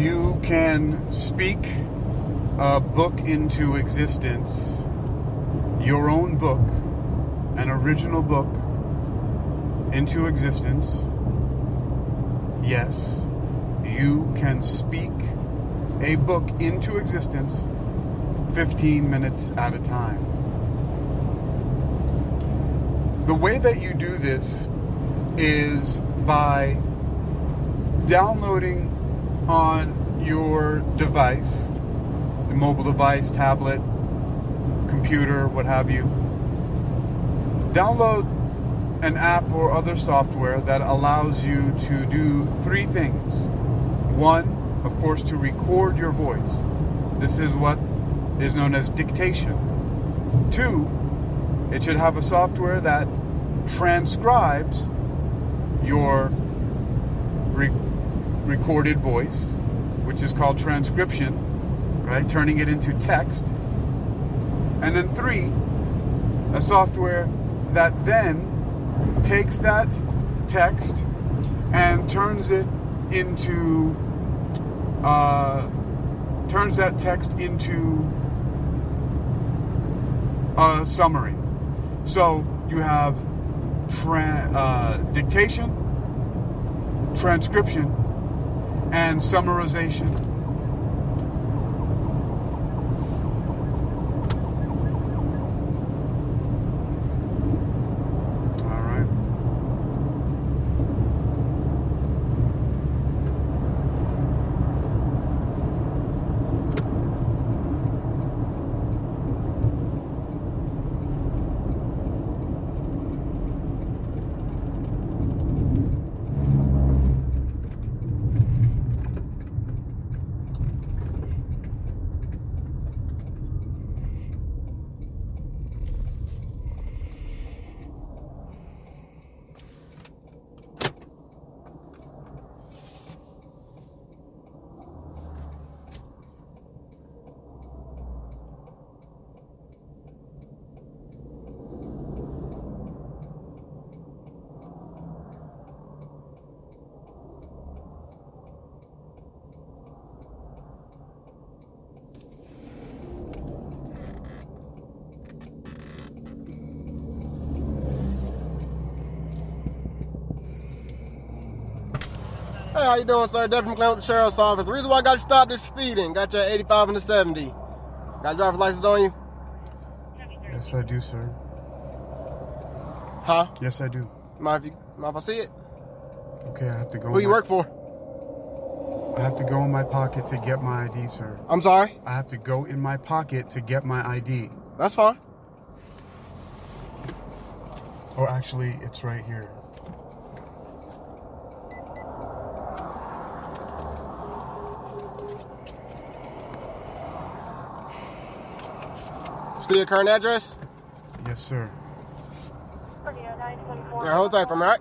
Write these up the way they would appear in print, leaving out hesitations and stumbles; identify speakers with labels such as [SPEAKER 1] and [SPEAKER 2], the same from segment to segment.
[SPEAKER 1] You can speak a book into existence, your own book, an original book into existence. Yes, you can speak a book into existence 15 minutes at a time. The way that you do this is by downloading on your device, a mobile device, tablet, computer, what have you. Download an app or other software that allows you to do three things. One, of course, to record your voice. This is what is known as dictation. Two, it should have a software that transcribes your recorded voice, which is called transcription, right? Turning it into text. And then three, a software that then takes that text and turns that text into a summary. So you have dictation, transcription, and summarization.
[SPEAKER 2] Hey, how you doing, sir? Devin McClain with the Sheriff's Office. The reason why I got you stopped is speeding. Got you at 85 and a 70. Got a driver's license on you?
[SPEAKER 1] Yes, I do, sir.
[SPEAKER 2] Huh?
[SPEAKER 1] Yes, I do.
[SPEAKER 2] Mind if I see it?
[SPEAKER 1] Okay, I have to go.
[SPEAKER 2] Who you work for?
[SPEAKER 1] I have to go in my pocket to get my ID, sir.
[SPEAKER 2] I'm sorry?
[SPEAKER 1] I have to go in my pocket to get my ID.
[SPEAKER 2] That's fine.
[SPEAKER 1] Or actually, it's right here.
[SPEAKER 2] Still your current address?
[SPEAKER 1] Yes, sir.
[SPEAKER 2] Yeah, hold tight for me, all right?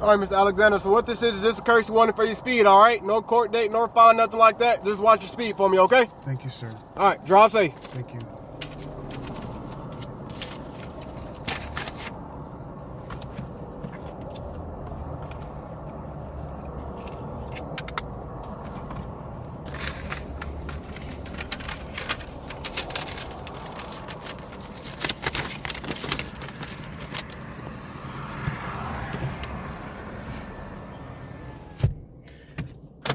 [SPEAKER 2] All right, Mr. Alexander. So what this is just a courtesy warning for your speed, all right? No court date, no fine, nothing like that. Just watch your speed for me, okay?
[SPEAKER 1] Thank you, sir.
[SPEAKER 2] All right, drive safe.
[SPEAKER 1] Thank you.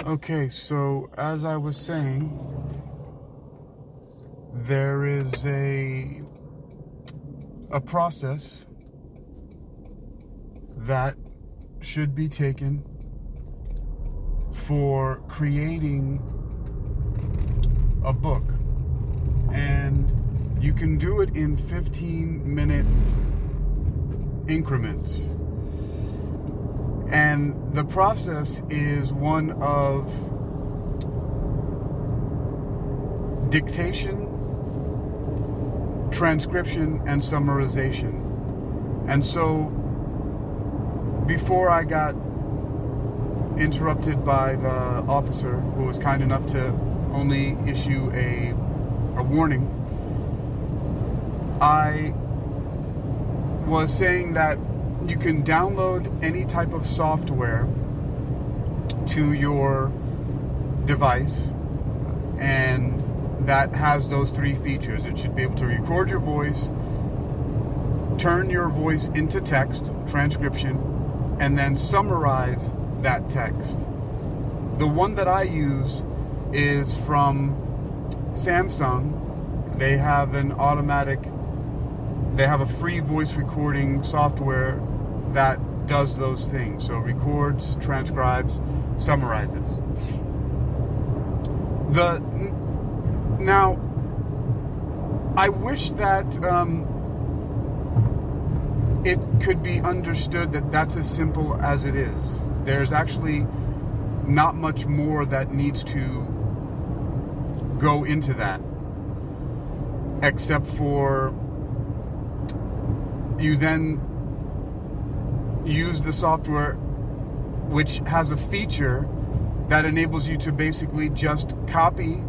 [SPEAKER 1] Okay, so as I was saying, there is a process that should be taken for creating a book, and you can do it in 15-minute increments. And the process is one of dictation, transcription, and summarization. And so before I got interrupted by the officer, who was kind enough to only issue a warning, I was saying that you can download any type of software to your device, and that has those three features. It should be able to record your voice, turn your voice into text, transcription, and then summarize that text. The one that I use is from Samsung. They have a free voice recording software that does those things. So records, transcribes, summarizes. Now, I wish that it could be understood that that's as simple as it is. There's actually not much more that needs to go into that, except for you then use the software, which has a feature that enables you to basically just copy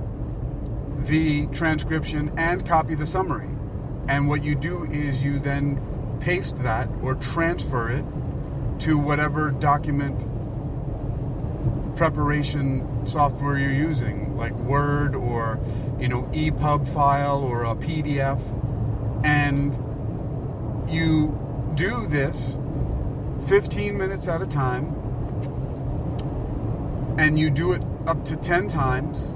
[SPEAKER 1] the transcription and copy the summary. And what you do is you then paste that or transfer it to whatever document preparation software you're using, like Word or EPUB file or a PDF. And you do this 15 minutes at a time, and you do it up to 10 times.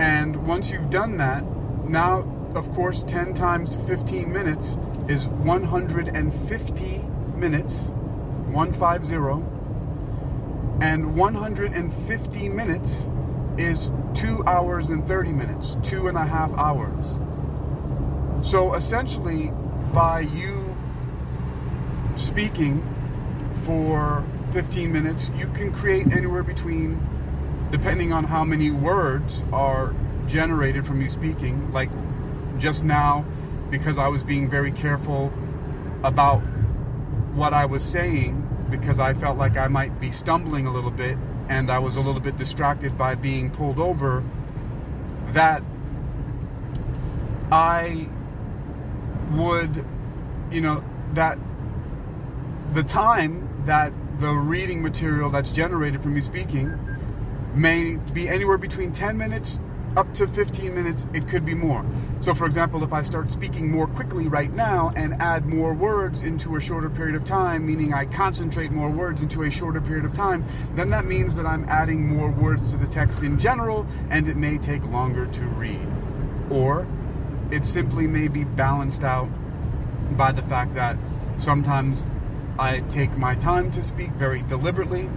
[SPEAKER 1] And once you've done that, now, of course, 10 times 15 minutes is 150 minutes, 150, and 150 minutes is 2 hours and 30 minutes, 2.5 hours. So essentially, by you speaking for 15 minutes, you can create anywhere between, depending on how many words are generated from you speaking, like just now, because I was being very careful about what I was saying, because I felt like I might be stumbling a little bit, and I was a little bit distracted by being pulled over, that I would, that the time that the reading material that's generated from me speaking may be anywhere between 10 minutes up to 15 minutes. It could be more. So for example, if I start speaking more quickly right now and add more words into a shorter period of time, meaning I concentrate more words into a shorter period of time, then that means that I'm adding more words to the text in general, and it may take longer to read. Or it simply may be balanced out by the fact that sometimes I take my time to speak very deliberately,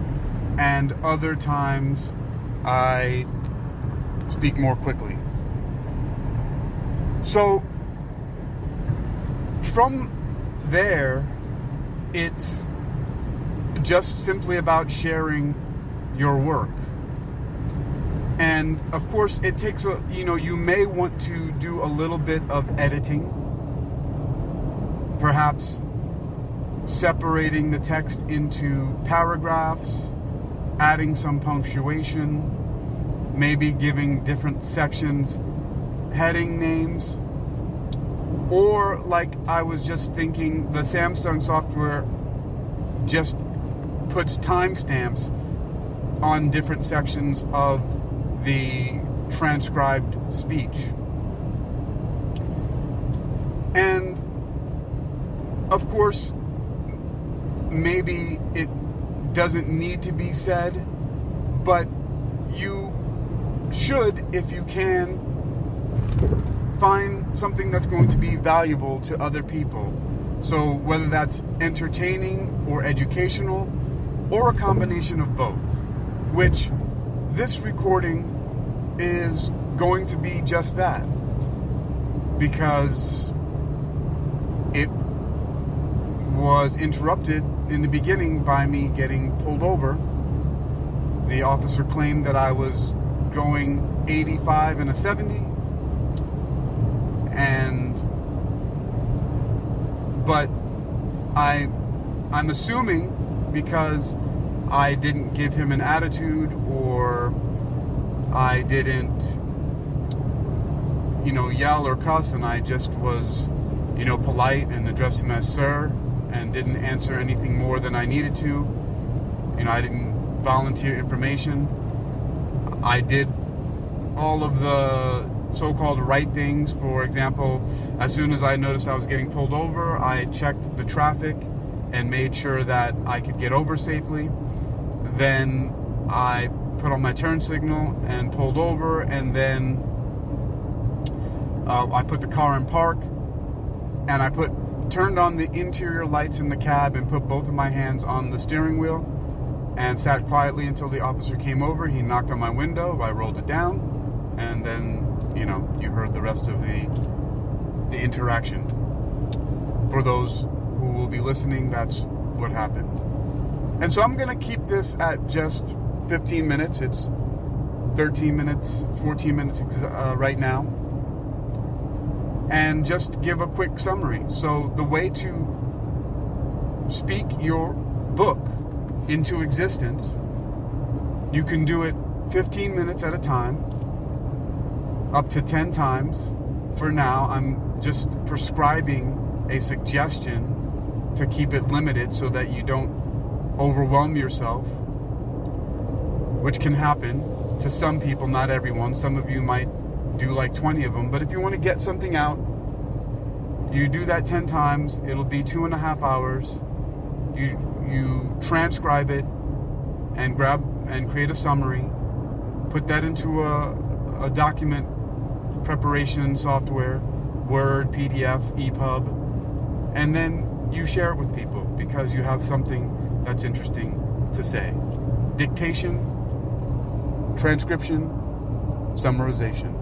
[SPEAKER 1] and other times I speak more quickly. So from there, it's just simply about sharing your work. And of course, it takes you may want to do a little bit of editing, perhaps separating the text into paragraphs, adding some punctuation, maybe giving different sections heading names, or like I was just thinking, the Samsung software just puts timestamps on different sections of the transcribed speech. And of course, maybe it doesn't need to be said, but you should, if you can, find something that's going to be valuable to other people. So whether that's entertaining or educational, or a combination of both, which this recording is going to be just that, because it was interrupted in the beginning by me getting pulled over. The officer claimed that I was going 85 and a 70, but I'm assuming, because I didn't give him an attitude, or I didn't, yell or cuss, and I just was, polite and addressed him as sir, and didn't answer anything more than I needed to. I didn't volunteer information. I did all of the so-called right things. For example, as soon as I noticed I was getting pulled over, I checked the traffic and made sure that I could get over safely. Then I put on my turn signal and pulled over, and then I put the car in park, and I turned on the interior lights in the cab and put both of my hands on the steering wheel and sat quietly until the officer came over. He knocked on my window, I rolled it down, and then, you heard the rest of the interaction. For those who will be listening, that's what happened. And so I'm going to keep this at just 15 minutes. It's 13 minutes, 14 minutes right now. And just give a quick summary. So the way to speak your book into existence, you can do it 15 minutes at a time, up to 10 times. For now, I'm just prescribing a suggestion to keep it limited so that you don't overwhelm yourself, which can happen to some people, not everyone. Some of you might do like 20 of them, but if you want to get something out, you do that 10 times. It'll be 2.5 hours. You transcribe it and create a summary, put that into a document preparation software, Word, PDF, EPUB, and then you share it with people because you have something that's interesting to say. Dictation, transcription, summarization.